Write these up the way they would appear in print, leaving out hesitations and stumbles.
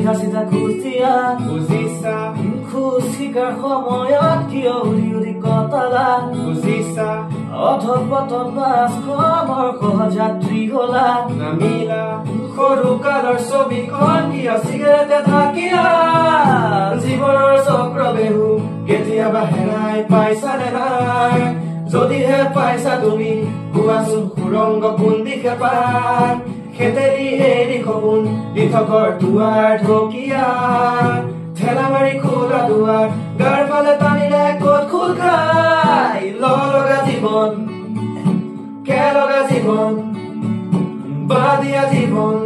চিধা চিধা খোজ দিয়া বুজিছা খোজ শিকাৰ সময়ত কিয় উৰি উৰি কটালা বুজিছা অধপতন বাছখনৰ সহযাত্ৰী হলা নামিলা সৰু কালৰ ছবিখন কিয় চিগাৰেটে ঢাকিলা জীৱনৰ চক্ৰবেহু কেতিয়াবা হেৰাই পাইছা নে নাই যদিহে পাইছা তুমি কোৱাচোন সুৰংগ কোন দিশে পাৰ খেতেৰি এৰি সপোন দিঠকৰ দুৱাৰ ঢকিয়া ঠেলা মাৰি খোলা দুৱাৰ গাৰ ফালে টানিলে ক'ত খোল খাই লগা জীৱন লগা জীৱন বাদিয়া জীৱন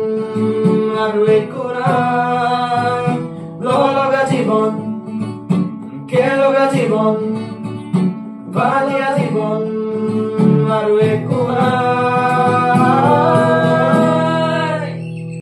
আৰু একো নাই লগা জীৱন লগা জীৱন ভাল